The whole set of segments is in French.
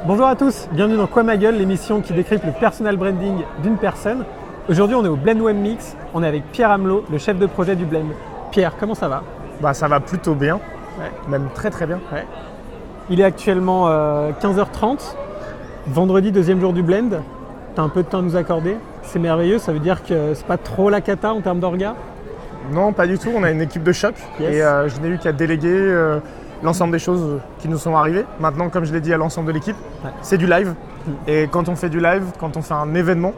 Bonjour à tous, bienvenue dans Quoi ma gueule, l'émission qui décrypte le personal branding d'une personne. Aujourd'hui, on est au Blend Web Mix, on est avec Pierre Amelot, le chef de projet du Blend. Pierre, comment ça va? Ça va plutôt bien, Ouais. même très très bien. Ouais. Il est actuellement 15h30, vendredi, deuxième jour du Blend. Tu as un peu de temps à nous accorder, c'est merveilleux, ça veut dire que c'est pas trop la cata en termes d'orga? Non, pas du tout, on a une équipe de choc Yes. et je n'ai eu qu'à déléguer l'ensemble des choses qui nous sont arrivées. Maintenant, comme je l'ai dit à l'ensemble de l'équipe, Ouais. c'est du live. Et quand on fait du live, quand on fait un événement,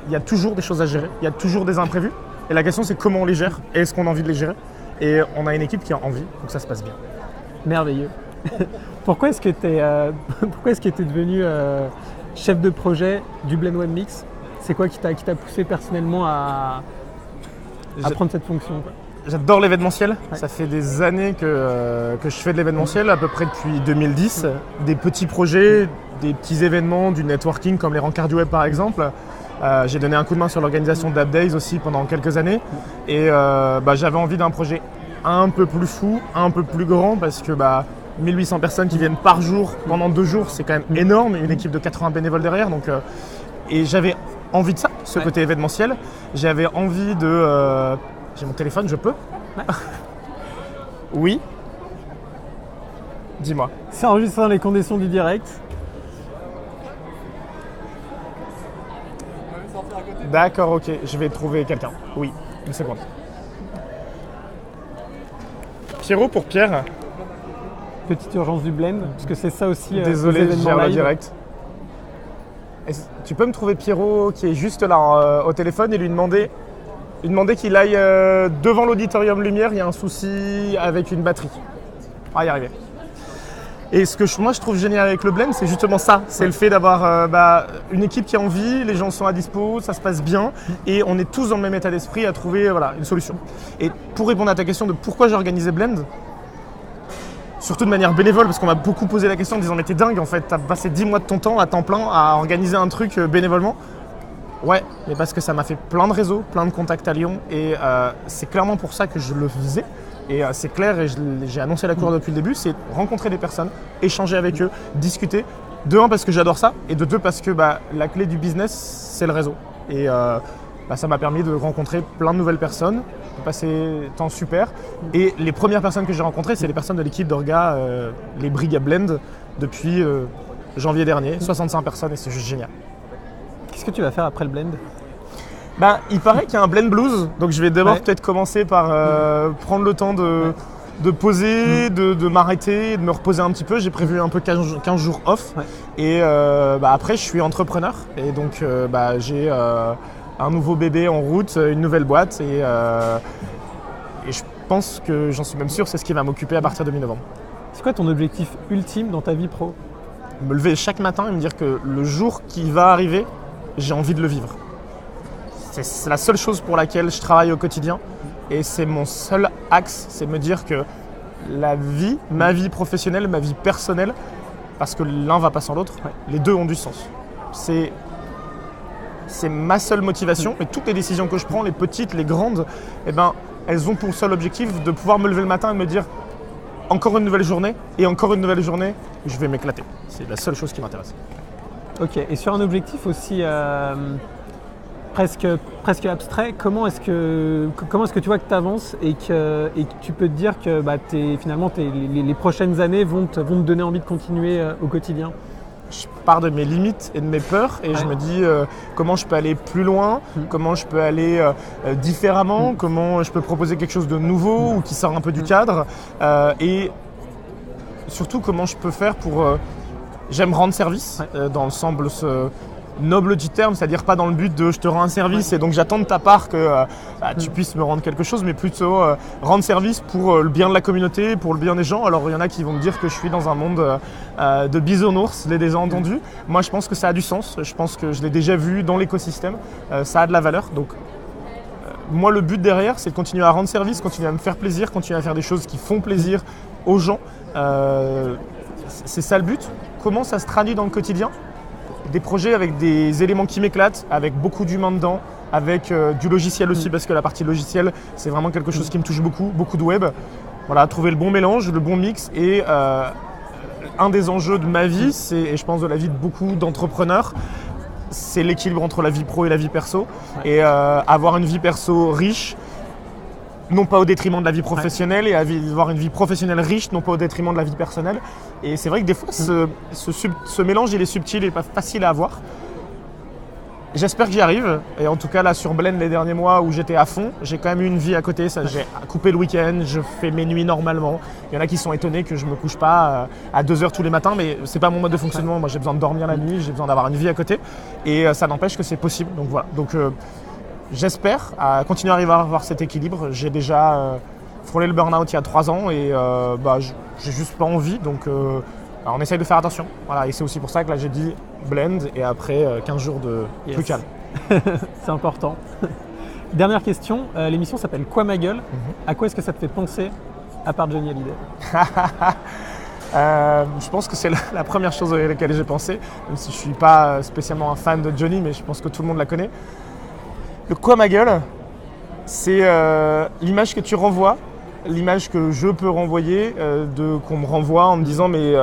il y a toujours des choses à gérer, il y a toujours des imprévus. Et la question, c'est comment on les gère et est-ce qu'on a envie de les gérer. Et on a une équipe qui a envie, donc ça se passe bien. Merveilleux. Pourquoi est-ce que tu es devenu chef de projet du Blend Web Mix? C'est quoi qui t'a poussé personnellement à prendre cette fonction, quoi? J'adore l'événementiel, Ouais. ça fait des années que je fais de l'événementiel, à peu près depuis 2010. Des petits projets, des petits événements, du networking comme les rencarts du web par exemple. J'ai donné un coup de main sur l'organisation d'Updays aussi pendant quelques années. Et j'avais envie d'un projet un peu plus fou, un peu plus grand parce que 1800 personnes qui viennent par jour pendant 2 jours, c'est quand même énorme. Une équipe de 80 bénévoles derrière. Et j'avais envie de ça, ce Ouais. côté événementiel. J'avais envie de... J'ai mon téléphone, je peux? Ouais. Oui. Dis-moi. C'est enregistré dans les conditions du direct. D'accord, ok, je vais trouver quelqu'un. Oui, une seconde. Pierrot pour Pierre. Petite urgence du Blend, parce que c'est ça aussi. Désolé, les je événements gère le live. direct. Tu peux me trouver Pierrot qui est juste là au téléphone et lui demander qu'il aille devant l'auditorium Lumière, il y a un souci avec une batterie. On va y arriver. Et ce que moi je trouve génial avec le Blend, c'est justement ça. C'est le fait d'avoir une équipe qui a envie, les gens sont à dispo, ça se passe bien et on est tous dans le même état d'esprit à trouver une solution. Et pour répondre à ta question de pourquoi j'ai organisé Blend, surtout de manière bénévole, parce qu'on m'a beaucoup posé la question en disant mais t'es dingue en fait, t'as passé 10 mois de ton temps à temps plein à organiser un truc bénévolement. Ouais, mais parce que ça m'a fait plein de réseaux, plein de contacts à Lyon et c'est clairement pour ça que je le faisais. Et c'est clair, et j'ai annoncé la couleur depuis le début, c'est rencontrer des personnes, échanger avec eux, discuter. De un, parce que j'adore ça, et de deux, parce que la clé du business, c'est le réseau. Et ça m'a permis de rencontrer plein de nouvelles personnes, de passer un temps super. Et les premières personnes que j'ai rencontrées, c'est les personnes de l'équipe d'Orga, les Briga Blend, depuis janvier dernier, 65 personnes, et c'est juste génial. Qu'est-ce que tu vas faire après le Blend? Il paraît qu'il y a un Blend Blues, donc je vais d'abord Ouais. peut-être commencer par prendre le temps de poser, de m'arrêter, de me reposer un petit peu. J'ai prévu un peu 15 jours off. Ouais. Et après, je suis entrepreneur. Et donc, j'ai un nouveau bébé en route, une nouvelle boîte. Et je pense que, j'en suis même sûr, c'est ce qui va m'occuper à partir de mi-novembre. C'est quoi ton objectif ultime dans ta vie pro? Me lever chaque matin et me dire que le jour qui va arriver, j'ai envie de le vivre. C'est la seule chose pour laquelle je travaille au quotidien et c'est mon seul axe, c'est me dire que la vie, ma vie professionnelle, ma vie personnelle, parce que l'un va pas sans l'autre, les deux ont du sens. C'est ma seule motivation et toutes les décisions que je prends, les petites, les grandes, elles ont pour seul objectif de pouvoir me lever le matin et me dire encore une nouvelle journée et encore une nouvelle journée, je vais m'éclater. C'est la seule chose qui m'intéresse. Ok, et sur un objectif aussi presque abstrait, comment est-ce que tu vois que tu avances et que tu peux te dire que les prochaines années vont te donner envie de continuer au quotidien? Je pars de mes limites et de mes peurs et je me dis comment je peux aller plus loin, comment je peux aller différemment, comment je peux proposer quelque chose de nouveau ou qui sort un peu du cadre et surtout comment je peux faire pour... j'aime rendre service dans l'ensemble noble du terme, c'est-à-dire pas dans le but de je te rends un service et donc j'attends de ta part que tu puisses me rendre quelque chose, mais plutôt rendre service pour le bien de la communauté, pour le bien des gens. Alors il y en a qui vont me dire que je suis dans un monde de bisounours, je l'ai déjà entendu. Moi je pense que ça a du sens, je pense que je l'ai déjà vu dans l'écosystème, ça a de la valeur. Donc moi le but derrière c'est de continuer à rendre service, continuer à me faire plaisir, continuer à faire des choses qui font plaisir aux gens. C'est ça le but. Comment ça se traduit dans le quotidien ? Des projets avec des éléments qui m'éclatent, avec beaucoup d'humains dedans, avec du logiciel aussi, parce que la partie logiciel, c'est vraiment quelque chose qui me touche beaucoup de web. Voilà, trouver le bon mélange, le bon mix et un des enjeux de ma vie, et je pense de la vie de beaucoup d'entrepreneurs, c'est l'équilibre entre la vie pro et la vie perso. Ouais. Et avoir une vie perso riche, non pas au détriment de la vie professionnelle, et avoir une vie professionnelle riche, non pas au détriment de la vie personnelle. Et c'est vrai que des fois, ce mélange, il est subtil, il n'est pas facile à avoir. J'espère que j'y arrive. Et en tout cas, là, sur Blend, les derniers mois où j'étais à fond, j'ai quand même eu une vie à côté. J'ai coupé le week-end, je fais mes nuits normalement. Il y en a qui sont étonnés que je ne me couche pas à 2h tous les matins, mais ce n'est pas mon mode de fonctionnement. Moi, j'ai besoin de dormir la nuit, j'ai besoin d'avoir une vie à côté. Et ça n'empêche que c'est possible. Donc voilà. Donc, j'espère continuer à arriver à avoir cet équilibre. J'ai déjà frôlé le burn-out il y a 3 ans et j'ai juste pas envie. Donc, on essaye de faire attention. Voilà. Et c'est aussi pour ça que là, j'ai dit Blend et après 15 jours de plus calme. C'est important. Dernière question, l'émission s'appelle Quoi ma gueule? À quoi est-ce que ça te fait penser à part Johnny Hallyday? Je pense que c'est la première chose à laquelle j'ai pensé, même si je ne suis pas spécialement un fan de Johnny, mais je pense que tout le monde la connaît. Le Quoi ma gueule, c'est l'image que tu renvoies, l'image que je peux renvoyer, qu'on me renvoie en me disant mais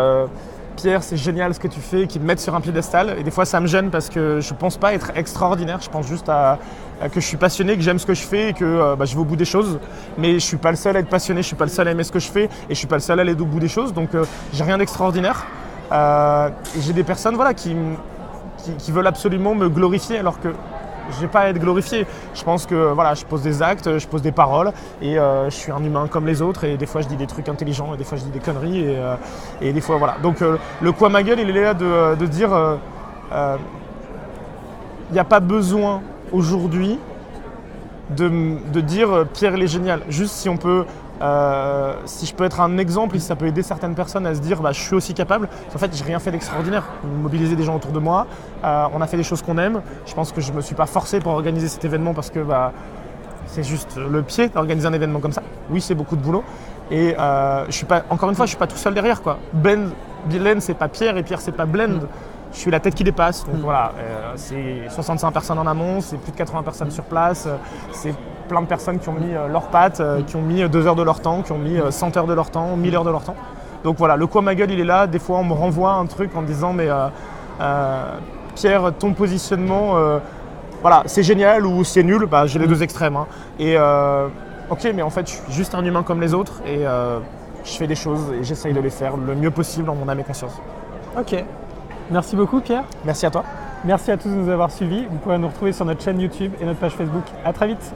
Pierre, c'est génial ce que tu fais, qu'ils me mettent sur un piédestal. Et des fois, ça me gêne parce que je ne pense pas être extraordinaire. Je pense juste que je suis passionné, que j'aime ce que je fais et que je vais au bout des choses. Mais je ne suis pas le seul à être passionné, je ne suis pas le seul à aimer ce que je fais et je ne suis pas le seul à aller au bout des choses. Donc, j'ai rien d'extraordinaire. Et j'ai des personnes qui veulent absolument me glorifier alors que je n'ai pas à être glorifié. Je pense que je pose des actes, je pose des paroles et je suis un humain comme les autres et des fois je dis des trucs intelligents et des fois je dis des conneries et des fois voilà. Donc le Quoi ma gueule, il est là de dire il n'y a pas besoin aujourd'hui de dire Pierre il est génial. Juste si on peut si je peux être un exemple et si ça peut aider certaines personnes à se dire je suis aussi capable. En fait, j'ai rien fait d'extraordinaire. Mobiliser des gens autour de moi, on a fait des choses qu'on aime. Je pense que je ne me suis pas forcé pour organiser cet événement parce que c'est juste le pied d'organiser un événement comme ça. Oui, c'est beaucoup de boulot. Et encore une fois, je ne suis pas tout seul derrière, quoi. Blend, c'est pas Pierre et Pierre, c'est pas Blend. Je suis la tête qui dépasse. Donc voilà, c'est 65 personnes en amont, c'est plus de 80 personnes sur place, c'est plein de personnes qui ont mis leurs pattes, qui ont mis 2 heures de leur temps, qui ont mis 100 heures de leur temps, 1000 heures de leur temps. Donc voilà, le Quoi ma gueule, il est là. Des fois, on me renvoie un truc en disant mais Pierre, ton positionnement, c'est génial ou c'est nul. J'ai les deux extrêmes. Hein. Et ok, mais en fait, je suis juste un humain comme les autres et je fais des choses et j'essaye de les faire le mieux possible en mon âme et conscience. Ok. Merci beaucoup Pierre. Merci à toi. Merci à tous de nous avoir suivis. Vous pourrez nous retrouver sur notre chaîne YouTube et notre page Facebook. À très vite.